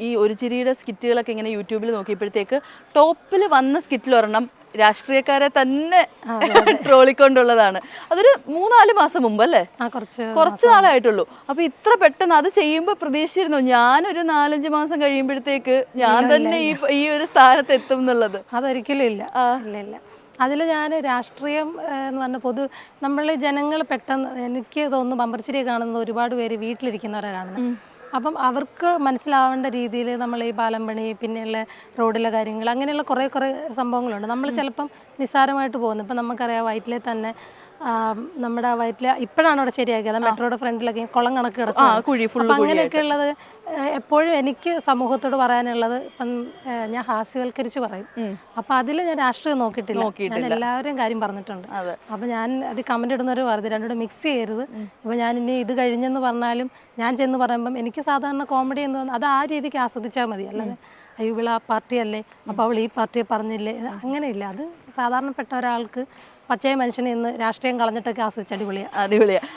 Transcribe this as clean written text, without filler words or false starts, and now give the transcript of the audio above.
ഈ ഒരു ചിരിയുടെ സ്കിറ്റുകളൊക്കെ ഇങ്ങനെ യൂട്യൂബിൽ നോക്കിയപ്പോഴത്തേക്ക് ടോപ്പിൽ വന്ന സ്കിറ്റിൽ ഒരെണ്ണം രാഷ്ട്രീയക്കാരെ തന്നെ ട്രോളിക്കൊണ്ടുള്ളതാണ്. അതൊരു 3-4 മാസം മുമ്പ് അല്ലേ? കുറച്ച് നാളായിട്ടുള്ളൂ. അപ്പൊ ഇത്ര പെട്ടെന്ന് അത് ചെയ്യുമ്പോൾ പ്രതീക്ഷിച്ചിരുന്നു ഞാനൊരു 4-5 മാസം കഴിയുമ്പോഴത്തേക്ക് ഞാൻ തന്നെ ഈ ഒരു സ്ഥാനത്ത് എത്തും എന്നുള്ളത്? അതൊരിക്കലും ഇല്ല. ഇല്ല. അതിൽ ഞാൻ രാഷ്ട്രീയം എന്ന് പറഞ്ഞ നമ്മൾ ജനങ്ങൾ പെട്ടെന്ന് എനിക്ക് തോന്നുന്നു ബമ്പർച്ചിരി കാണുന്ന ഒരുപാട് പേര് വീട്ടിലിരിക്കുന്നവരെ കാണുന്നത്. അപ്പം അവർക്ക് മനസ്സിലാവേണ്ട രീതിയിൽ നമ്മൾ ഈ പാലം പണി, പിന്നെയുള്ള റോഡിലെ കാര്യങ്ങൾ, അങ്ങനെയുള്ള കുറേ സംഭവങ്ങളുണ്ട്. നമ്മൾ ചിലപ്പം നിസ്സാരമായിട്ട് പോകുന്നു. ഇപ്പം നമുക്കറിയാം വയറ്റിലെ തന്നെ നമ്മുടെ വയറ്റിലെ ഇപ്പോഴാണ് അവിടെ ശരിയാക്കിയത്, മെട്രോയുടെ ഫ്രണ്ടിലൊക്കെ കുളം കണക്ക് കിടക്കും. അപ്പം അങ്ങനെയൊക്കെ ഉള്ളത് എപ്പോഴും എനിക്ക് സമൂഹത്തോട് പറയാനുള്ളത്, ഇപ്പം ഞാൻ ഹാസ്യവൽക്കരിച്ച് പറയും. അപ്പം അതിൽ ഞാൻ രാഷ്ട്രീയം നോക്കിയിട്ടില്ല, ഞാൻ എല്ലാവരെയും കാര്യം പറഞ്ഞിട്ടുണ്ട്. അപ്പം ഞാൻ അത് കമന്റ് ഇടുന്നവർ പറയുന്നത് രണ്ടുകൂടെ മിക്സ് ചെയ്യരുത്. ഇപ്പം ഞാൻ ഇനി ഇത് കഴിഞ്ഞെന്ന് പറഞ്ഞാലും ഞാൻ ചെന്ന് പറയുമ്പം എനിക്ക് സാധാരണ കോമഡി എന്ന് തോന്നുന്നു അത് ആ രീതിക്ക് ആസ്വദിച്ചാൽ മതി. അല്ലാതെ അയ്യോ ഇവൾ ആ പാർട്ടിയല്ലേ അപ്പോൾ അവൾ ഈ പാർട്ടിയെ പറഞ്ഞില്ലേ, അങ്ങനെയില്ല. അത് സാധാരണപ്പെട്ട ഒരാൾക്ക് പച്ചയ മനുഷ്യനെ ഇന്ന് രാഷ്ട്രീയം കളഞ്ഞിട്ടൊക്കെ ആസ്വദിച്ച് അടിപൊളിയാണ്.